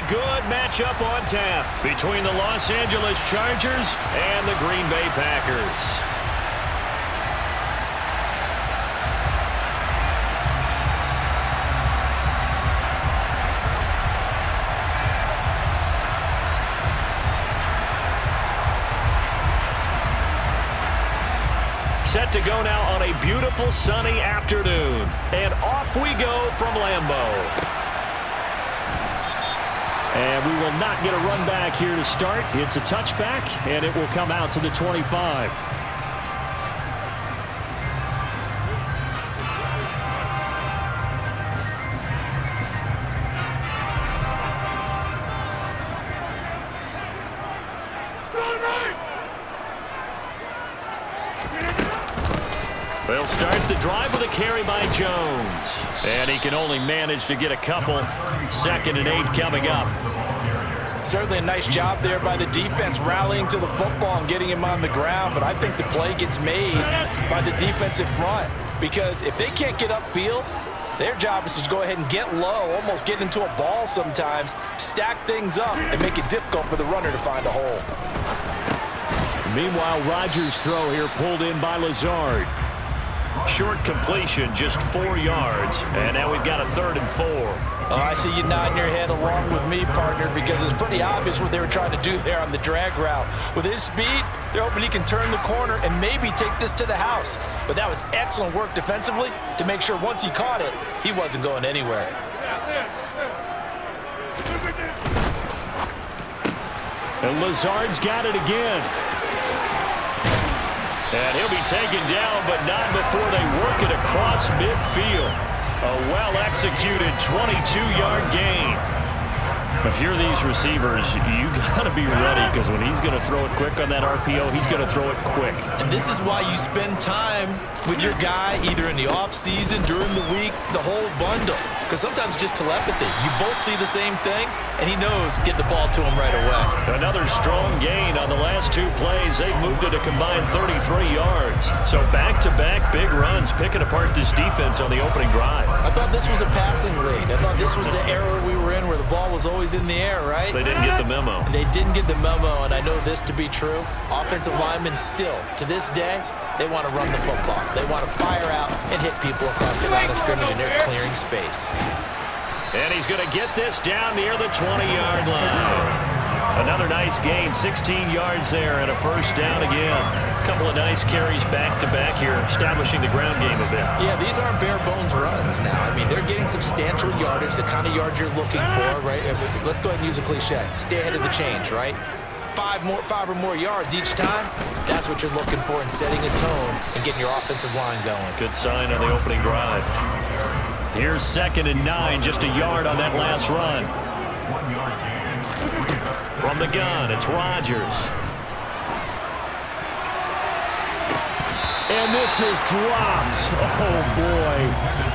good matchup on tap between the Los Angeles Chargers and the Green Bay Packers. Set to go now on a beautiful sunny afternoon. And off we go from Lambeau. And we will not get a run back here to start. It's a touchback, and it will come out to the 25. They'll start the drive with a carry by Jones. And he can only manage to get a couple. 2nd and 8 coming up. Certainly a nice job there by the defense rallying to the football and getting him on the ground. But I think the play gets made by the defensive front. Because if they can't get upfield, their job is to go ahead and get low, almost get into a ball sometimes, stack things up, and make it difficult for the runner to find a hole. Meanwhile, Rodgers' throw here pulled in by Lazard. Short completion, just 4 yards. And now we've got a 3rd and 4. Oh, I see you nodding your head along with me, partner, because it's pretty obvious what they were trying to do there on the drag route. With his speed, they're hoping he can turn the corner and maybe take this to the house. But that was excellent work defensively to make sure once he caught it, he wasn't going anywhere. And Lazard's got it again. And he'll be taken down, but not before they work it across midfield. A well-executed 22-yard gain. If you're these receivers, you got to be ready, because when he's going to throw it quick on that RPO, he's going to throw it quick. And this is why you spend time with your guy either in the offseason, during the week, the whole bundle. Because sometimes it's just telepathy. You both see the same thing, and he knows get the ball to him right away. Another strong gain on the last 2 plays. They've moved it a combined 33 yards. So back-to-back big runs, picking apart this defense on the opening drive. I thought this was a passing lead. I thought this was the era we were in where the ball was always in the air, right? They didn't get the memo. And they didn't get the memo, and I know this to be true. Offensive linemen still, to this day, they want to run the football. They want to fire out and hit people across the line of scrimmage, and they're clearing space. And he's going to get this down near the 20-yard line. Another nice gain, 16 yards there, and a 1st down again. A couple of nice carries back-to-back here, establishing the ground game a bit. Yeah, these aren't bare-bones runs now. I mean, they're getting substantial yardage, the kind of yards you're looking for, right? Let's go ahead and use a cliche. Stay ahead of the change, right? 5 or more yards each time, that's what you're looking for in setting a tone and getting your offensive line going. Good sign on the opening drive. Here's 2nd and 9, just a yard on that last run. From the gun, it's Rodgers. And this is dropped. Oh, boy.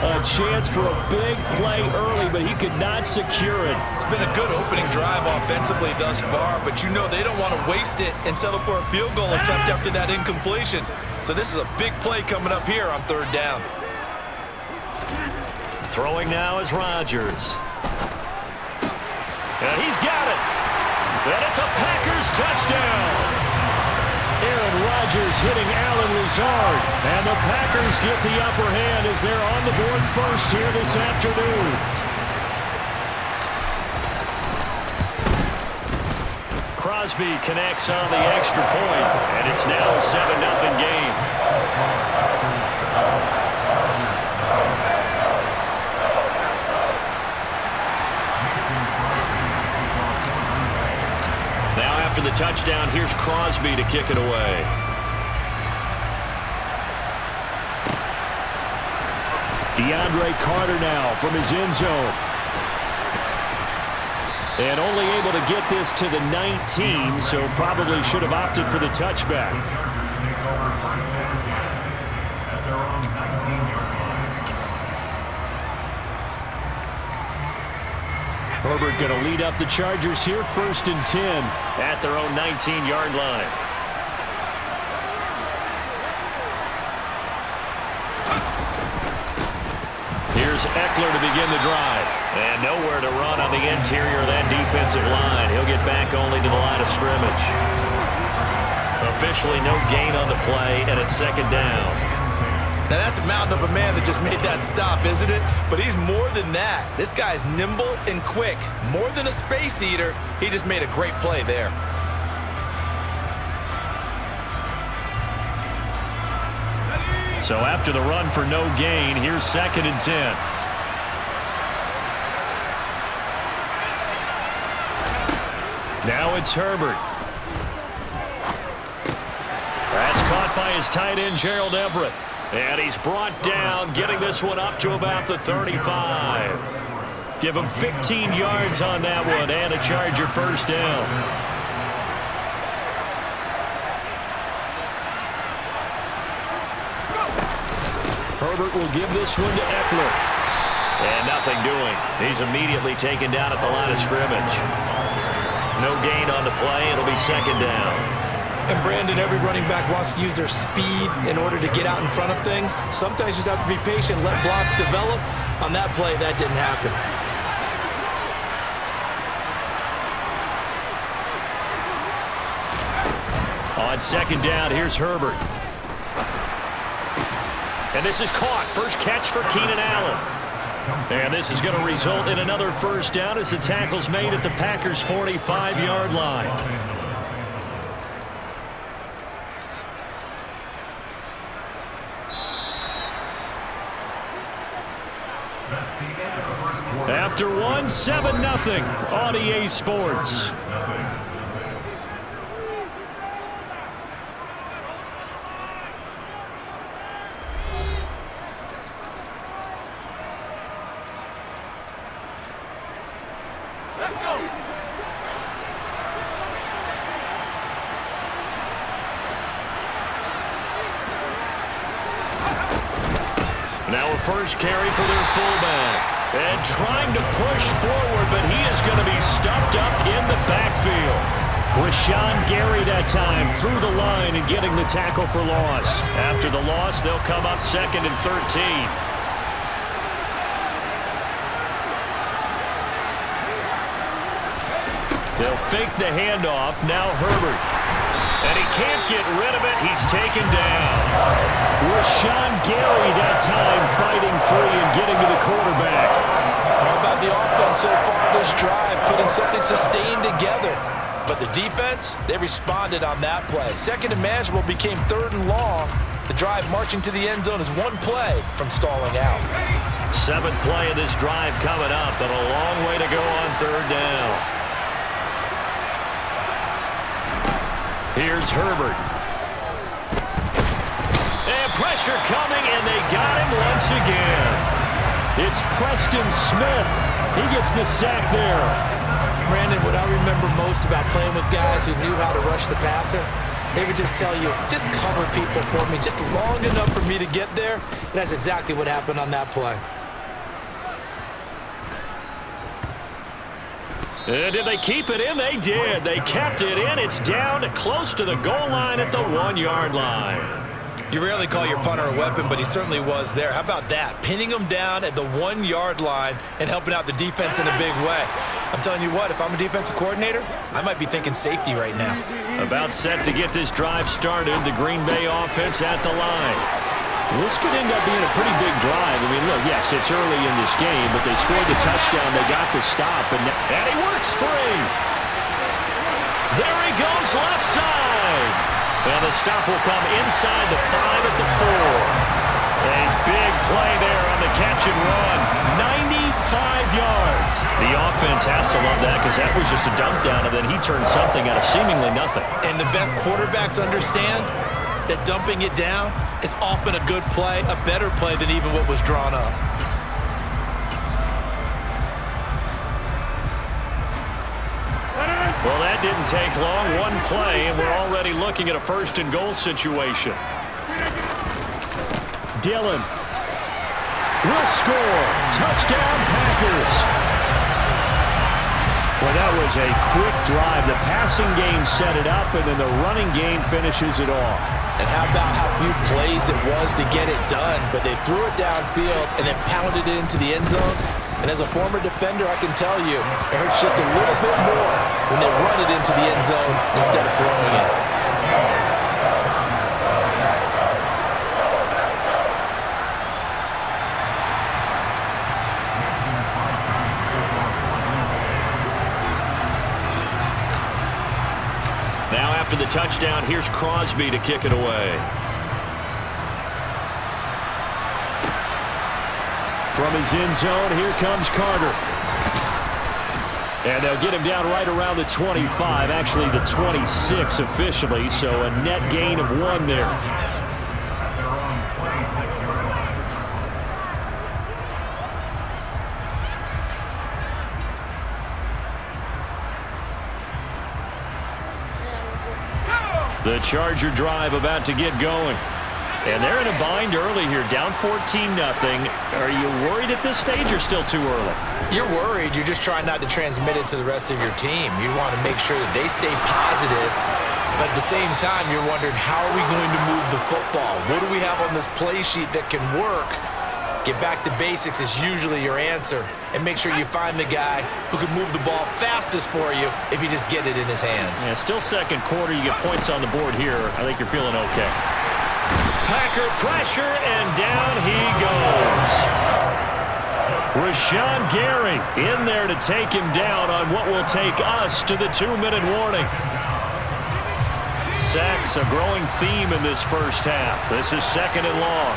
A chance for a big play early, but he could not secure it. It's been a good opening drive offensively thus far, but you know they don't want to waste it and settle for a field goal attempt after that incompletion. So this is a big play coming up here on 3rd down. Throwing now is Rodgers. And he's got it. And it's a Packers touchdown. Aaron Rodgers hitting Allen Lazard. And the Packers get the upper hand as they're on the board first here this afternoon. Crosby connects on the extra point, and it's now a 7-0 game. Now after the touchdown, here's Crosby to kick it away. DeAndre Carter now from his end zone. And only able to get this to the 19, so probably should have opted for the touchback. Herbert going to lead up the Chargers here, 1st and 10 at their own 19-yard line. Here's Eckler to begin the drive. And nowhere to run on the interior of that defensive line. He'll get back only to the line of scrimmage. Officially no gain on the play, and it's second down. Now that's a mountain of a man that just made that stop, isn't it? But he's more than that. This guy's nimble and quick. More than a space eater, he just made a great play there. So after the run for no gain, here's 2nd and 10. Now it's Herbert. That's caught by his tight end, Gerald Everett. And he's brought down, getting this one up to about the 35. Give him 15 yards on that one and a Charger first down. Herbert will give this one to Eckler. And nothing doing. He's immediately taken down at the line of scrimmage. No gain on the play. It'll be second down. And Brandon, every running back wants to use their speed in order to get out in front of things. Sometimes you just have to be patient, let blocks develop. On that play, that didn't happen. On second down, here's Herbert. And this is caught. First catch for Keenan Allen. And this is going to result in another first down as the tackle's made at the Packers' 45-yard line. After one, 7-0 on EA Sports. Now a first carry for their fullback. And trying to push forward, but he is going to be stuffed up in the backfield. Rashawn Gary that time through the line and getting the tackle for loss. After the loss, they'll come up 2nd and 13. They'll fake the handoff. Now Herbert. And he can't get rid of it. He's taken down. Rashawn Gary that time fighting free and getting to the quarterback. How about the offense so far this drive, putting something sustained together. But the defense, they responded on that play. 2nd and manageable became 3rd and long. The drive marching to the end zone is one play from stalling out. 7th play of this drive coming up, but a long way to go on 3rd down. Here's Herbert. And pressure coming, and they got him once again. It's Preston Smith. He gets the sack there. Brandon, what I remember most about playing with guys who knew how to rush the passer, they would just tell you, just cover people for me, just long enough for me to get there. And that's exactly what happened on that play. Did they keep it in? They did. They kept it in. It's down close to the goal line at the 1-yard line. You rarely call your punter a weapon, but he certainly was there. How about that? Pinning him down at the 1-yard line and helping out the defense in a big way. I'm telling you what, if I'm a defensive coordinator, I might be thinking safety right now. About set to get this drive started. The Green Bay offense at the line. This could end up being a pretty big drive. I mean, look, yes, it's early in this game, but they scored the touchdown. They got the stop, and he works free. There he goes left side. And the stop will come inside the 5 at the 4. A big play there on the catch and run. 95 yards. The offense has to love that because that was just a dump down, and then he turned something out of seemingly nothing. And the best quarterbacks understand that dumping it down is often a good play, a better play than even what was drawn up. Well, that didn't take long. One play, and we're already looking at a 1st and goal situation. Dillon will score. Touchdown, Packers. Well, that was a quick drive. The passing game set it up, and then the running game finishes it off. And how about how few plays it was to get it done, but they threw it downfield and then pounded it into the end zone. And as a former defender, I can tell you, it hurts just a little bit more when they run it into the end zone instead of throwing it. Now after the touchdown, here's Crosby to kick it away. From his end zone, here comes Carter. And they'll get him down right around the 25, actually the 26 officially, so a net gain of 1 there. The Charger drive about to get going. And they're in a bind early here, down 14-0. Are you worried at this stage or still too early? You're worried. You're just trying not to transmit it to the rest of your team. You want to make sure that they stay positive. But at the same time, you're wondering, how are we going to move the football? What do we have on this play sheet that can work? Get back to basics is usually your answer. And make sure you find the guy who can move the ball fastest for you if you just get it in his hands. Yeah, still second quarter. You get points on the board here. I think you're feeling okay. Packer pressure, and down he goes. Rashawn Gary in there to take him down on what will take us to the 2-minute warning. Sacks a growing theme in this first half. This is 2nd and long.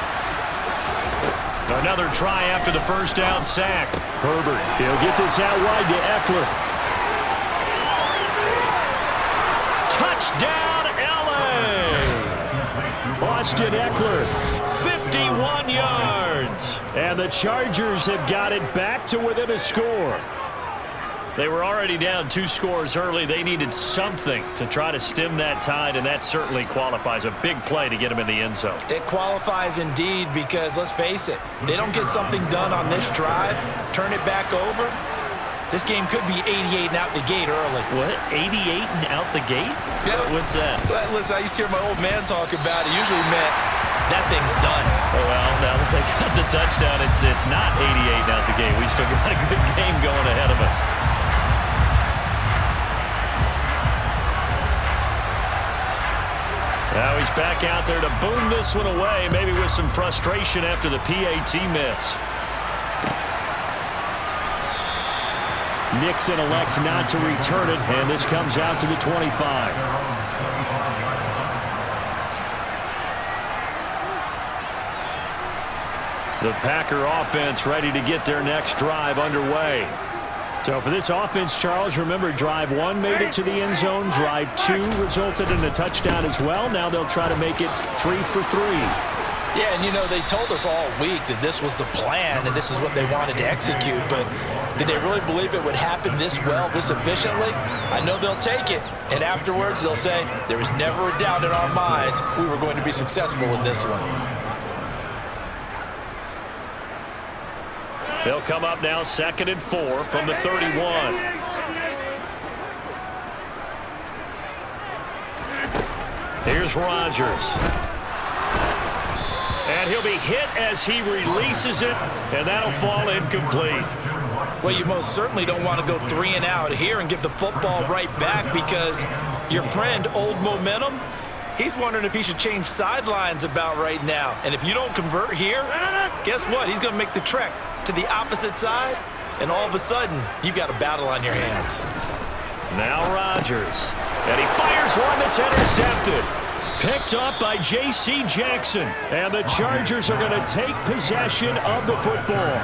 Another try after the first down sack. Herbert, he'll get this out wide to Eckler. Touchdown, L.A. Austin Eckler, 51 yards. And the Chargers have got it back to within a score. They were already down 2 scores early. They needed something to try to stem that tide, and that certainly qualifies. A big play to get them in the end zone. It qualifies indeed because, let's face it, they don't get something done on this drive, turn it back over, this game could be 88 and out the gate early. What? 88 and out the gate? Yeah. What's that? Listen, I used to hear my old man talk about it. Usually meant that thing's done. Well, now that they got the touchdown, it's not 88 and out the gate. We still got a good game going ahead of us. Now he's back out there to boom this one away, maybe with some frustration after the PAT miss. Nixon elects not to return it, and this comes out to the 25. The Packer offense ready to get their next drive underway. So for this offense, Charles, remember, drive 1 made it to the end zone. Drive 2 resulted in a touchdown as well. Now they'll try to make it 3 for 3. Yeah, and you know, they told us all week that this was the plan and this is what they wanted to execute, but did they really believe it would happen this well, this efficiently? I know they'll take it, and afterwards they'll say, there was never a doubt in our minds we were going to be successful in this one. They'll come up now 2nd and 4 from the 31. Here's Rodgers. And he'll be hit as he releases it, and that'll fall incomplete. Well, you most certainly don't want to go 3 and out here and give the football right back because your friend, Old Momentum, he's wondering if he should change sidelines about right now. And if you don't convert here, guess what? He's going to make the trek to the opposite side, and all of a sudden, you've got a battle on your hands. Now Rodgers. And he fires one that's intercepted. Picked up by J.C. Jackson. And the Chargers are going to take possession of the football.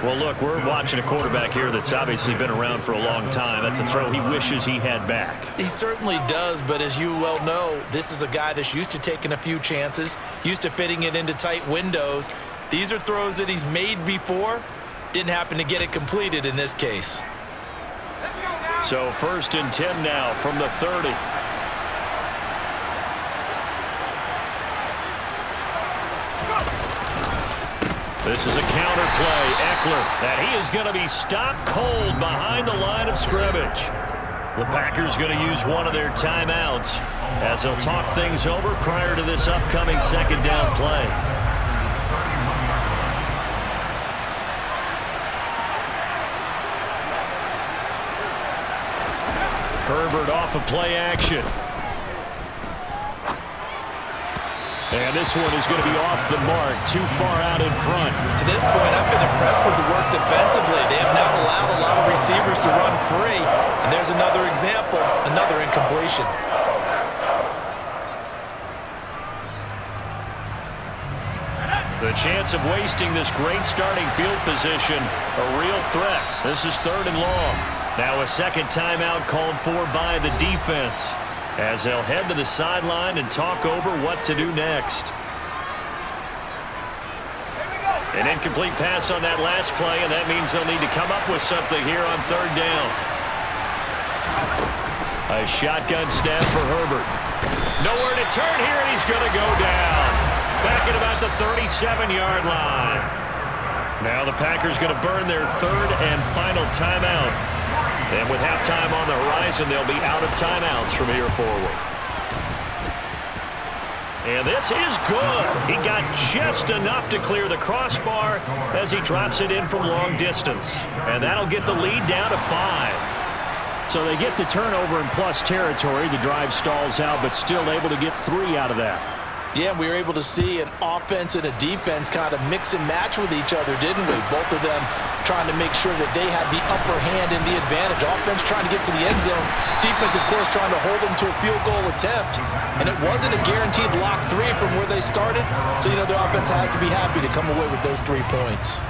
Well, look, we're watching a quarterback here that's obviously been around for a long time. That's a throw he wishes he had back. He certainly does, but as you well know, this is a guy that's used to taking a few chances, used to fitting it into tight windows. These are throws that he's made before. Didn't happen to get it completed in this case. So 1st and 10 now from the 30. This is a counter play. Eckler, and he is going to be stopped cold behind the line of scrimmage. The Packers going to use one of their timeouts as they'll talk things over prior to this upcoming second down play. Herbert off of play action. And this one is going to be off the mark, too far out in front. To this point, I've been impressed with the work defensively. They have not allowed a lot of receivers to run free. And there's another example, another incompletion. The chance of wasting this great starting field position, a real threat. This is 3rd and long. Now a second timeout called for by the defense, as they'll head to the sideline and talk over what to do next. An incomplete pass on that last play, and that means they'll need to come up with something here on 3rd down. A shotgun snap for Herbert. Nowhere to turn here, and he's going to go down. Back at about the 37-yard line. Now the Packers going to burn their 3rd and final timeout. And with halftime on the horizon, they'll be out of timeouts from here forward. And this is good. He got just enough to clear the crossbar as he drops it in from long distance. And that'll get the lead down to 5. So they get the turnover in plus territory. The drive stalls out, but still able to get 3 out of that. Yeah, we were able to see an offense and a defense kind of mix and match with each other, didn't we? Both of them trying to make sure that they had the upper hand and the advantage. Offense trying to get to the end zone. Defense, of course, trying to hold them to a field goal attempt. And it wasn't a guaranteed lock 3 from where they started. So, you know, the offense has to be happy to come away with those 3 points.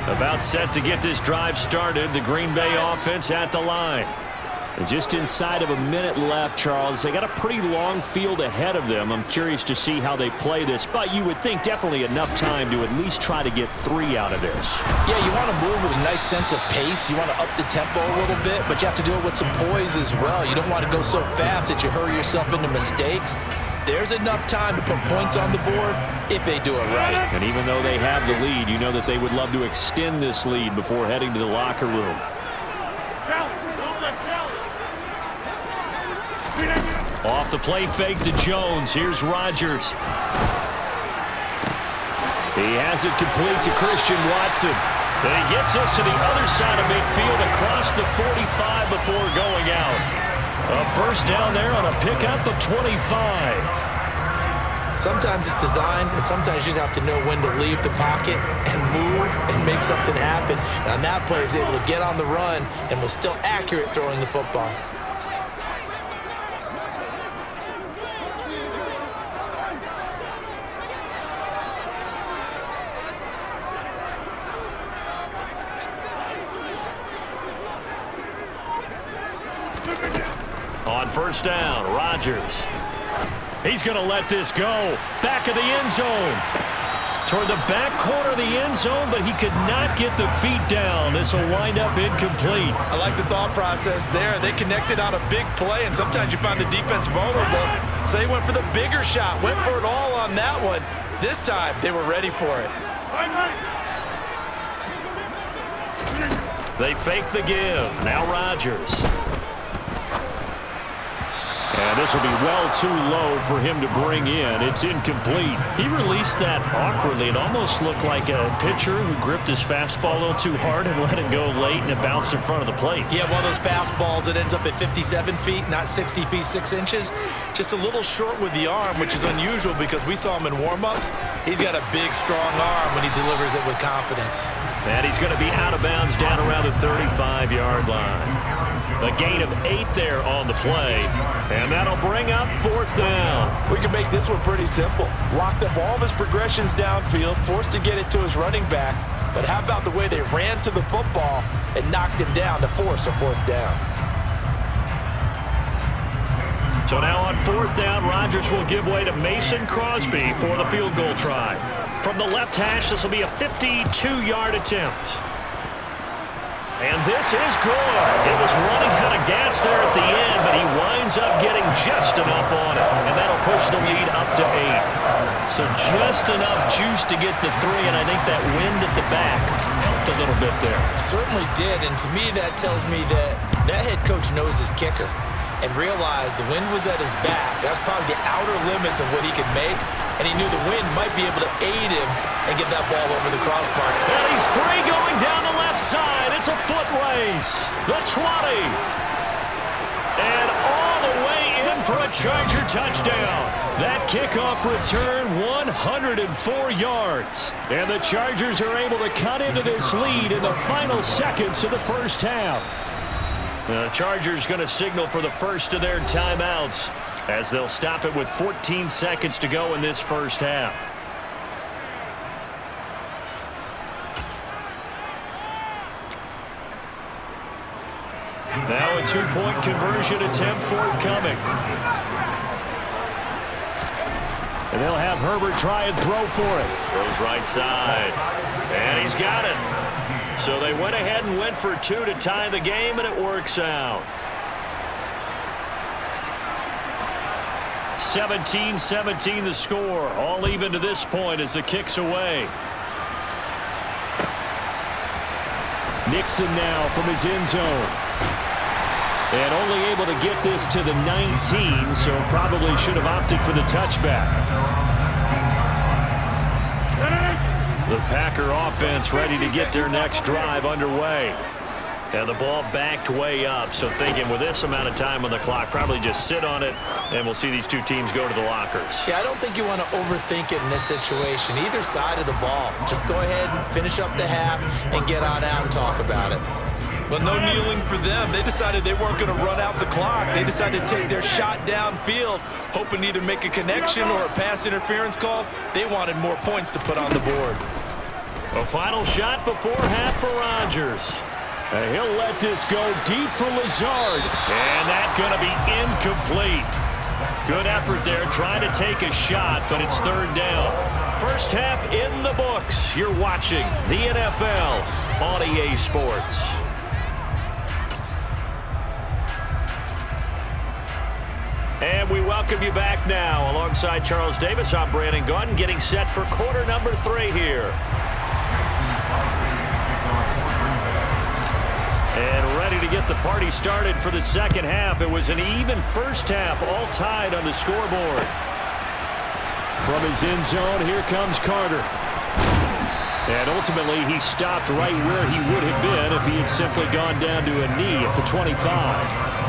About set to get this drive started. The Green Bay offense at the line. And just inside of a minute left, Charles. They got a pretty long field ahead of them. I'm curious to see how they play this, but you would think definitely enough time to at least try to get 3 out of this. Yeah, you want to move with a nice sense of pace. You want to up the tempo a little bit, but you have to do it with some poise as well. You don't want to go so fast that you hurry yourself into mistakes. There's enough time to put points on the board if they do it right. And even though they have the lead, you know that they would love to extend this lead before heading to the locker room. Off the play fake to Jones. Here's Rodgers. He has it complete to Christian Watson. And he gets us to the other side of midfield across the 45 before going out. A first down there on a pickup of 25. Sometimes it's designed, and sometimes you just have to know when to leave the pocket and move and make something happen. And on that play, he was able to get on the run and was still accurate throwing the football. On first down, Rodgers. He's going to let this go. Back of the end zone. Toward the back corner of the end zone, but he could not get the feet down. This will wind up incomplete. I like the thought process there. They connected on a big play, and sometimes you find the defense vulnerable. So they went for the bigger shot, went for it all on that one. This time, they were ready for it. They fake the give. Now Rodgers. And this will be well too low for him to bring in. It's incomplete. He released that awkwardly. It almost looked like a pitcher who gripped his fastball a little too hard and let it go late, and it bounced in front of the plate. Yeah, one of those fastballs that ends up at 57 feet, not 60 feet, 6 inches. Just a little short with the arm, which is unusual because we saw him in warm-ups. He's got a big, strong arm when he delivers it with confidence. And he's going to be out of bounds down around the 35-yard line. A gain of 8 there on the play, and that'll bring up 4th down. We can make this one pretty simple. Locked up all of his progressions downfield, forced to get it to his running back, but how about the way they ran to the football and knocked him down to force a 4th down? So now on 4th down, Rodgers will give way to Mason Crosby for the field goal try. From the left hash, this will be a 52-yard attempt. And this is good. It was running out of gas there at the end, but he winds up getting just enough on it. And that'll push the lead up to 8. So just enough juice to get the 3, and I think that wind at the back helped a little bit there. Certainly did, and to me that tells me that That head coach knows his kicker and realized the wind was at his back. That's probably the outer limits of what he could make, and he knew the wind might be able to aid him and get that ball over the crossbar. And he's free going down the left side. It's a foot race. The 20. And all the way in for a Charger touchdown. That kickoff return, 104 yards. And the Chargers are able to cut into this lead in the final seconds of the first half. The Chargers going to signal for the first of their timeouts as they'll stop it with 14 seconds to go in this first half. Now a two-point conversion attempt forthcoming. And they'll have Herbert try and throw for it. Goes right side. And he's got it. So they went ahead and went for two to tie the game, and it works out. 17-17 the score. All even to this point as the kick's away. Nixon now from his end zone. And only able to get this to the 19, so probably should have opted for the touchback. The Packer offense ready to get their next drive underway. And the ball backed way up, so thinking with this amount of time on the clock, probably just sit on it, and we'll see these two teams go to the lockers. Yeah, I don't think you want to overthink it in this situation. Either side of the ball. Just go ahead and finish up the half and get on out and talk about it. Well, no kneeling for them. They decided they weren't going to run out the clock. They decided to take their shot downfield, hoping to either make a connection or a pass interference call. They wanted more points to put on the board. A final shot before half for Rodgers. And he'll let this go deep for Lazard. And that's going to be incomplete. Good effort there trying to take a shot, but it's third down. First half in the books. You're watching the NFL on EA Sports. And we welcome you back now. Alongside Charles Davis, I'm Brandon Gunn, getting set for quarter number 3 here. And ready to get the party started for the second half. It was an even first half, all tied on the scoreboard. From his end zone, here comes Carter. And ultimately, he stopped right where he would have been if he had simply gone down to a knee at the 25.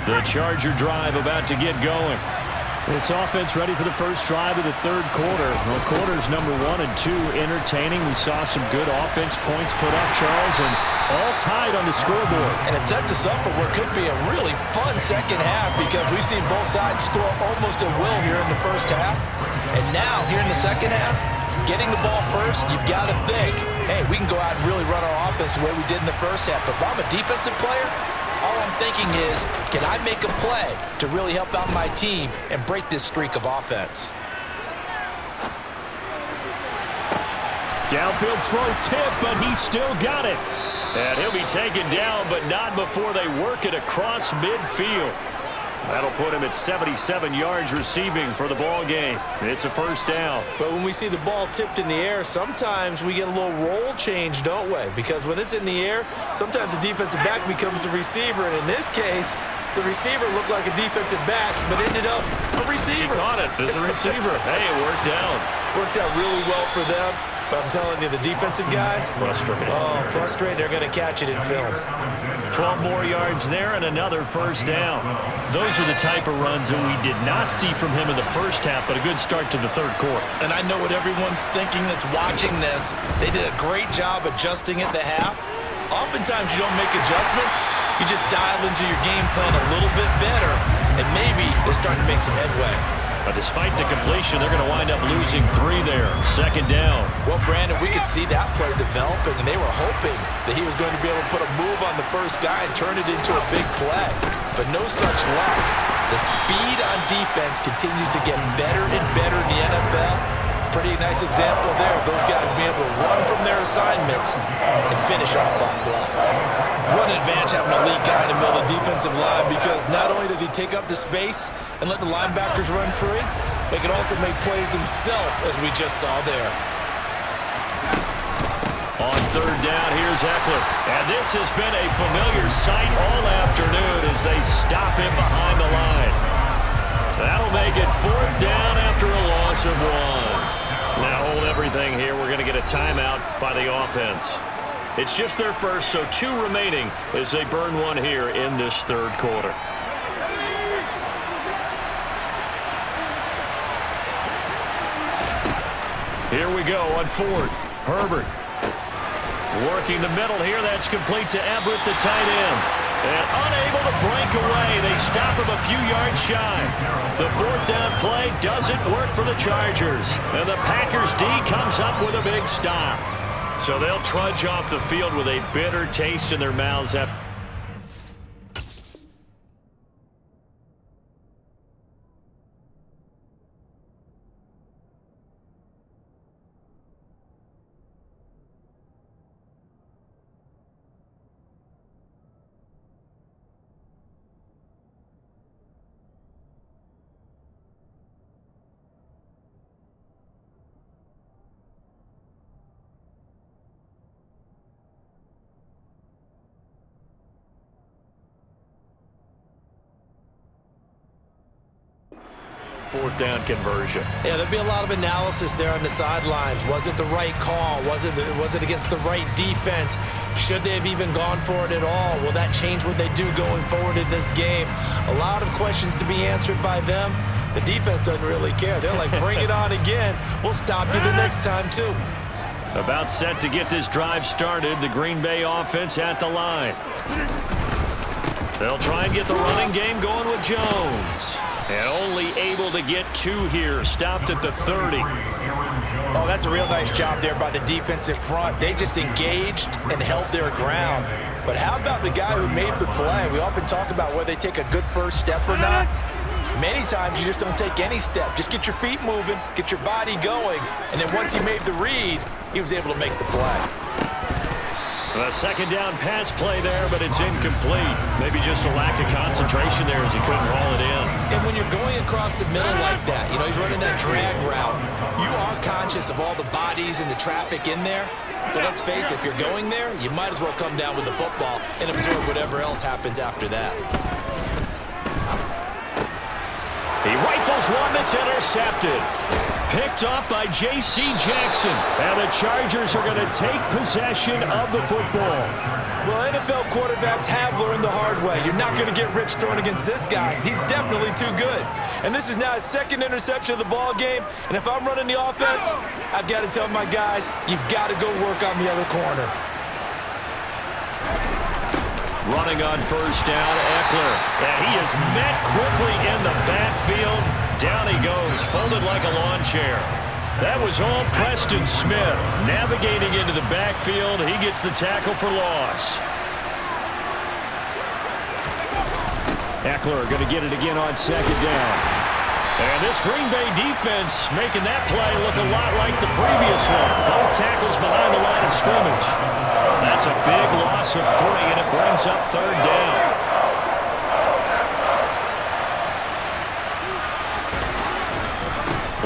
The Charger drive about to get going. This offense ready for the first drive of the third quarter. Well, quarters number 1 and 2 entertaining. We saw some good offense points put up, Charles, and all tied on the scoreboard. And it sets us up for what could be a really fun second half because we've seen both sides score almost at will here in the first half. And now, here in the second half, getting the ball first, you've got to think, hey, we can go out and really run our offense the way we did in the first half. But if I'm a defensive player, all I'm thinking is, can I make a play to really help out my team and break this streak of offense? Downfield throw tip, but he still got it. And he'll be taken down, but not before they work it across midfield. That'll put him at 77 yards receiving for the ball game. It's a first down. But when we see the ball tipped in the air, sometimes we get a little roll change, don't we? Because when it's in the air, sometimes the defensive back becomes a receiver. And in this case, the receiver looked like a defensive back, but ended up a receiver. He caught it as a receiver. Hey, it worked out. Worked out really well for them. But I'm telling you, the defensive guys, frustrated. Oh, frustrated. They're going to catch it in film. 12 more yards there and another first down. Those are the type of runs that we did not see from him in the first half, but a good start to the third quarter. And I know what everyone's thinking that's watching this. They did a great job adjusting at the half. Oftentimes you don't make adjustments. You just dial into your game plan a little bit better, and maybe they're starting to make some headway. But despite the completion, they're going to wind up losing 3 there. Second down. Well, Brandon, we could see that play developing, and they were hoping that he was going to be able to put a move on the first guy and turn it into a big play. But no such luck. The speed on defense continues to get better and better in the NFL. pretty nice example there of those guys being able to run from their assignments and finish off that play. One advantage having a elite guy in the middle of the defensive line, because not only does he take up the space and let the linebackers run free, but he can also make plays himself, as we just saw there. On third down, here's Eckler. And this has been a familiar sight all afternoon as they stop him behind the line. That'll make it fourth down after a loss of 1. Now hold everything here. We're going to get a timeout by the offense. It's just their first, so 2 remaining as they burn 1 here in this third quarter. Here we go on fourth. Herbert working the middle here. That's complete to Everett, the tight end. And unable to break away. They stop him a few yards shy. The fourth down play doesn't work for the Chargers. And the Packers D comes up with a big stop. So they'll trudge off the field with a bitter taste in their mouths after. Fourth down conversion. Yeah, there'll be a lot of analysis there on the sidelines. Was it the right call? Was it against the right defense? Should they have even gone for it at all? Will that change what they do going forward in this game? A lot of questions to be answered by them. The defense doesn't really care. They're like, bring it on again. We'll stop you the next time, too. About set to get this drive started. The Green Bay offense at the line. They'll try and get the running game going with Jones. And only able to get 2 here. Stopped at the 30. Oh, that's a real nice job there by the defensive front. They just engaged and held their ground. But how about the guy who made the play? We often talk about whether they take a good first step or not. Many times you just don't take any step. Just get your feet moving, get your body going, and then once he made the read, he was able to make the play. A second down pass play there, but it's incomplete. Maybe just a lack of concentration there as he couldn't roll it in. And when you're going across the middle like that, you know, he's running that drag route, you are conscious of all the bodies and the traffic in there. But let's face it, if you're going there, you might as well come down with the football and absorb whatever else happens after that. He rifles one that's intercepted. Picked up by J.C. Jackson. And the Chargers are going to take possession of the football. Well, NFL quarterbacks have learned the hard way. You're not going to get rich throwing against this guy. He's definitely too good. And this is now his second interception of the ball game. And if I'm running the offense, I've got to tell my guys, you've got to go work on the other corner. Running on first down, Eckler. And he is met quickly in the backfield. Down he goes, folded like a lawn chair. That was all Preston Smith. Navigating into the backfield, he gets the tackle for loss. Eckler going to get it again on second down. And this Green Bay defense making that play look a lot like the previous one. Both tackles behind the line of scrimmage. That's a big loss of 3, and it brings up third down.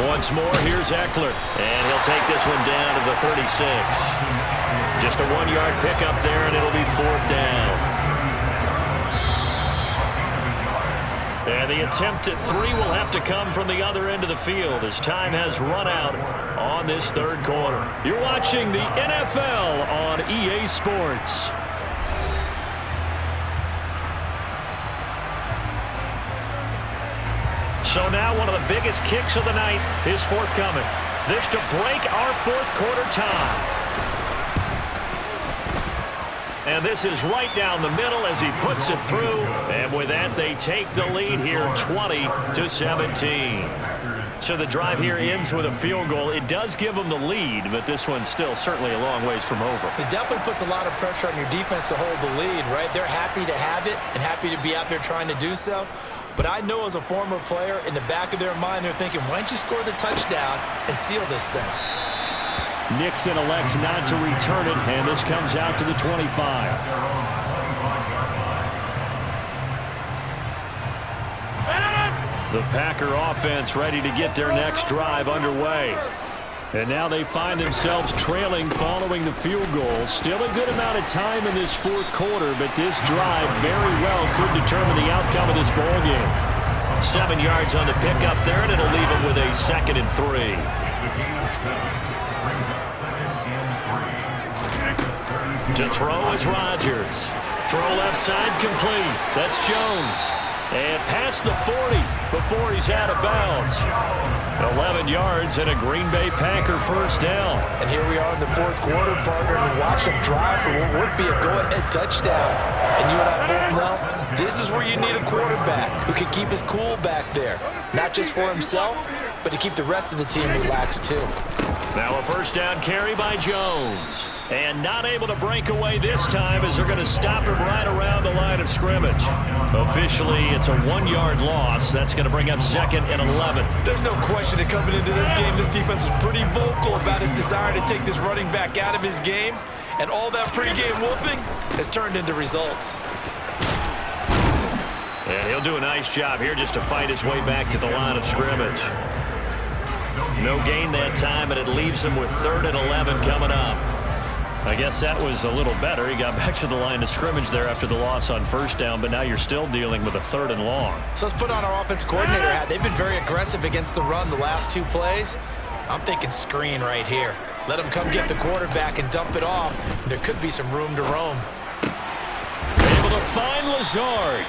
Once more, here's Eckler. And he'll take this one down to the 36. Just a 1-yard pickup there, and it'll be fourth down. And the attempt at 3 will have to come from the other end of the field as time has run out on this third quarter. You're watching the NFL on EA Sports. So now one of the biggest kicks of the night is forthcoming. This to break our fourth quarter tie. And this is right down the middle as he puts it through. And with that, they take the lead here 20-17. So the drive here ends with a field goal. It does give them the lead, but this one's still certainly a long ways from over. It definitely puts a lot of pressure on your defense to hold the lead, right? They're happy to have it and happy to be out there trying to do so. But I know as a former player, in the back of their mind, they're thinking, why don't you score the touchdown and seal this thing? Nixon elects not to return it, and this comes out to the 25. The Packer offense ready to get their next drive underway. And now they find themselves trailing following the field goal. Still a good amount of time in this fourth quarter, but this drive very well could determine the outcome of this ball game. 7 yards on the pickup there, and it'll leave them with a 2nd and 3. To throw is Rodgers. Throw left side complete. That's Jones. And past the 40 before he's out of bounds. 11 yards and a Green Bay Packer first down. And here we are in the fourth quarter, partner, and watch them drive for what would be a go-ahead touchdown. And you and I both know this is where you need a quarterback who can keep his cool back there. Not just for himself, but to keep the rest of the team relaxed too. Now a first down carry by Jones. And not able to break away this time as they're going to stop him right around the line of scrimmage. Officially, it's a 1-yard loss. That's going to bring up 2nd and 11. There's no question that coming into this game, this defense was pretty vocal about his desire to take this running back out of his game. And all that pregame whooping has turned into results. And he'll do a nice job here just to fight his way back to the line of scrimmage. No gain that time, and it leaves him with 3rd and 11 coming up. I guess that was a little better. He got back to the line of scrimmage there after the loss on first down, but now you're still dealing with a 3rd and long. So let's put on our offense coordinator hat. They've been very aggressive against the run the last 2 plays. I'm thinking screen right here. Let him come get the quarterback and dump it off. There could be some room to roam. Able to find Lazard.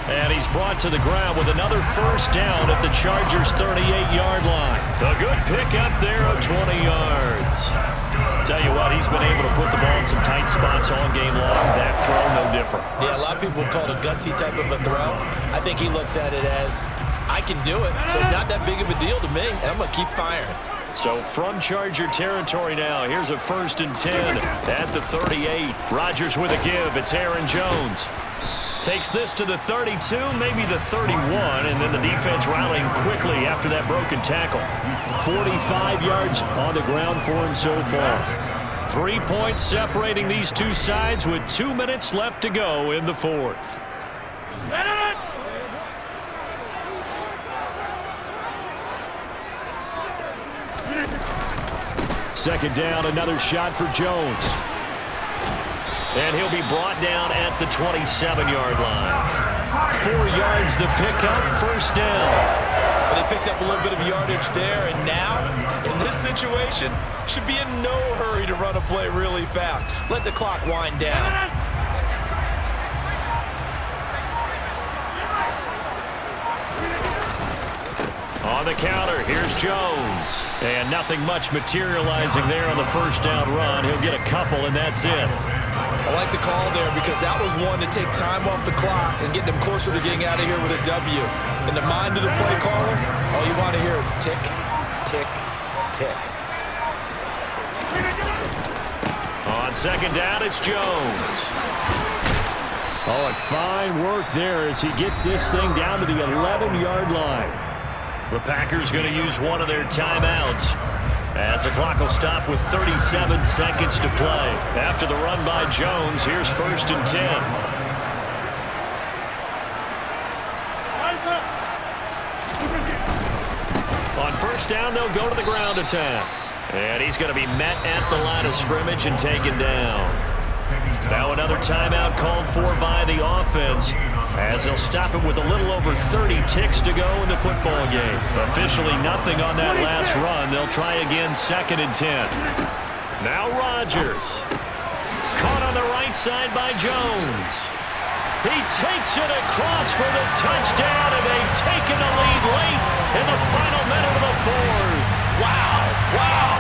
And he's brought to the ground with another first down at the Chargers' 38-yard line. A good pickup there of 20 yards. Tell you what, he's been able to put the ball in some tight spots all game long. That throw, no different. Yeah, a lot of people would call it a gutsy type of a throw. I think he looks at it as, I can do it, so it's not that big of a deal to me, and I'm going to keep firing. So from Charger territory now, here's a 1st and 10 at the 38. Rodgers with a give. It's Aaron Jones. Takes this to the 32, maybe the 31, and then the defense rallying quickly after that broken tackle. 45 yards on the ground for him so far. 3 points separating these two sides with 2 minutes left to go in the fourth. Second down, another shot for Jones. And he'll be brought down at the 27-yard line. 4 yards the pickup, first down. Well, they picked up a little bit of yardage there, and now, in this situation, should be in no hurry to run a play really fast. Let the clock wind down. On the counter, here's Jones. And nothing much materializing there on the first down run. He'll get a couple, and that's it. I like the call there because that was one to take time off the clock and get them closer to getting out of here with a W. In the mind of the play caller, all you want to hear is tick, tick, tick. On second down, it's Jones. Oh, and fine work there as he gets this thing down to the 11-yard line. The Packers going to use one of their timeouts as the clock will stop with 37 seconds to play. After the run by Jones, here's 1st and 10. On first down, they'll go to the ground attack. And he's going to be met at the line of scrimmage and taken down. Now another timeout called for by the offense as they'll stop him with a little over 30 ticks to go in the football game. Officially nothing on that last run. They'll try again 2nd and 10. Now Rodgers. Caught on the right side by Jones. He takes it across for the touchdown, and they've taken the lead late in the final minute of the fourth. Wow, wow.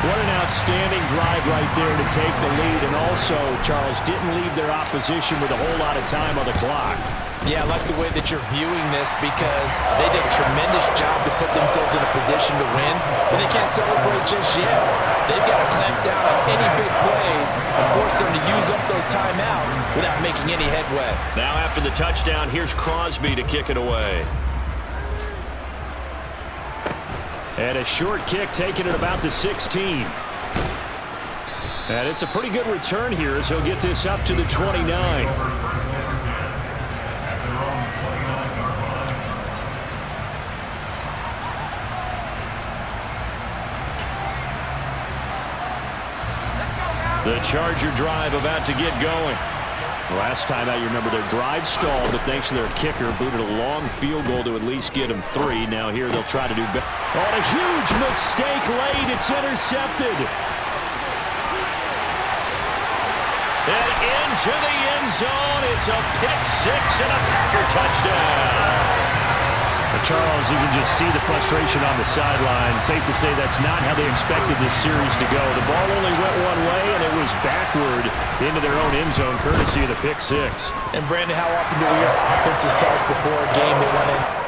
What an outstanding drive right there to take the lead, and also, Charles, didn't leave their opposition with a whole lot of time on the clock. Yeah, I like the way that you're viewing this because they did a tremendous job to put themselves in a position to win, but they can't celebrate just yet. They've got to clamp down on any big plays and force them to use up those timeouts without making any headway. Now after the touchdown, here's Crosby to kick it away. And a short kick taken at about the 16. And it's a pretty good return here as he'll get this up to the 29. The Charger drive about to get going. Last time out, you remember their drive stalled, but thanks to their kicker, booted a long field goal to at least get them 3. Now here they'll try to do better. Oh, a huge mistake late. It's intercepted. And into the end zone. It's a pick six and a Packer touchdown. Charles, you can just see the frustration on the sideline. Safe to say that's not how they expected this series to go. The ball only went one way, and it was backward into their own end zone, courtesy of the pick six. And, Brandon, how often do we hear offenses tell us before a game they want to